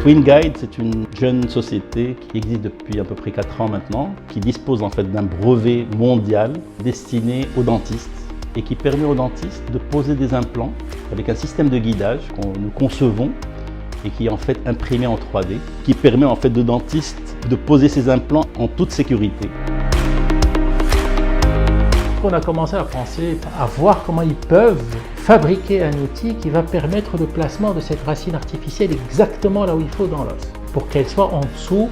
Twin Guide, c'est une jeune société qui existe depuis à peu près 4 ans maintenant, qui dispose en fait d'un brevet mondial destiné aux dentistes et qui permet aux dentistes de poser des implants avec un système de guidage que nous concevons et qui est en fait imprimé en 3D, qui permet en fait aux dentistes de poser ces implants en toute sécurité. On a commencé à penser, à voir comment ils peuvent fabriquer un outil qui va permettre le placement de cette racine artificielle exactement là où il faut dans l'os, pour qu'elle soit en dessous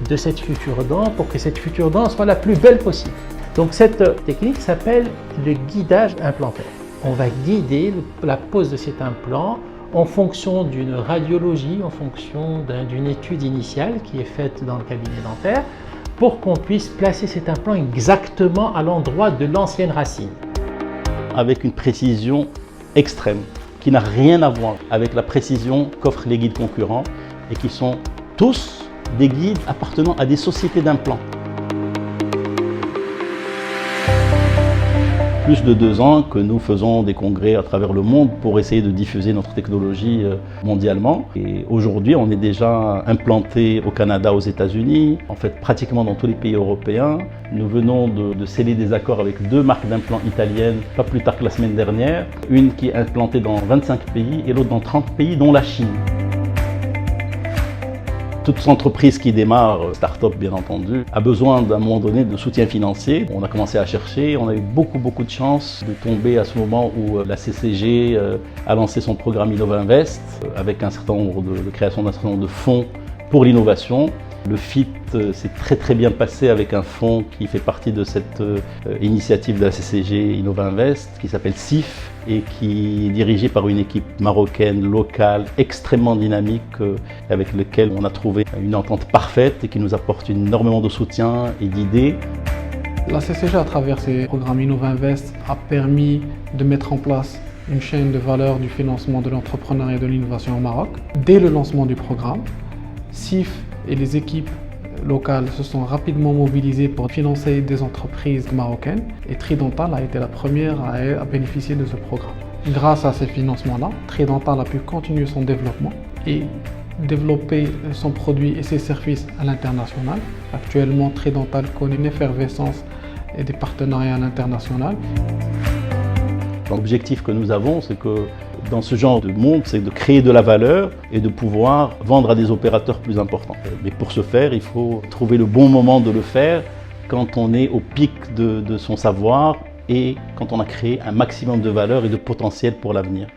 de cette future dent, pour que cette future dent soit la plus belle possible. Donc cette technique s'appelle le guidage implantaire. On va guider la pose de cet implant en fonction d'une radiologie, en fonction d'une étude initiale qui est faite dans le cabinet dentaire, pour qu'on puisse placer cet implant exactement à l'endroit de l'ancienne racine. Avec une précision extrême, qui n'a rien à voir avec la précision qu'offrent les guides concurrents et qui sont tous des guides appartenant à des sociétés d'implants. Plus de 2 ans que nous faisons des congrès à travers le monde pour essayer de diffuser notre technologie mondialement. Et aujourd'hui, on est déjà implanté au Canada, aux États-Unis, en fait pratiquement dans tous les pays européens. Nous venons de sceller des accords avec 2 marques d'implants italiennes, pas plus tard que la semaine dernière. Une qui est implantée dans 25 pays et l'autre dans 30 pays, dont la Chine. Toute entreprise qui démarre, start-up bien entendu, a besoin d'un moment donné de soutien financier. On a commencé à chercher, on a eu beaucoup de chance de tomber à ce moment où la CCG a lancé son programme InnovInvest avec un certain nombre de création d'un certain nombre de fonds pour l'innovation. Le FIT s'est très bien passé avec un fonds qui fait partie de cette initiative de la CCG InnovInvest qui s'appelle CIF et qui est dirigée par une équipe marocaine, locale, extrêmement dynamique avec laquelle on a trouvé une entente parfaite et qui nous apporte énormément de soutien et d'idées. La CCG, à travers ses programmes InnovInvest, a permis de mettre en place une chaîne de valeur du financement de l'entrepreneuriat et de l'innovation au Maroc. Dès le lancement du programme, CIF et les équipes locales se sont rapidement mobilisées pour financer des entreprises marocaines et Tridental a été la première à bénéficier de ce programme. Grâce à ces financements-là, Tridental a pu continuer son développement et développer son produit et ses services à l'international. Actuellement, Tridental connaît une effervescence et des partenariats à l'international. L'objectif que nous avons, c'est que dans ce genre de monde, c'est de créer de la valeur et de pouvoir vendre à des opérateurs plus importants. Mais pour ce faire, il faut trouver le bon moment de le faire quand on est au pic de son savoir et quand on a créé un maximum de valeur et de potentiel pour l'avenir.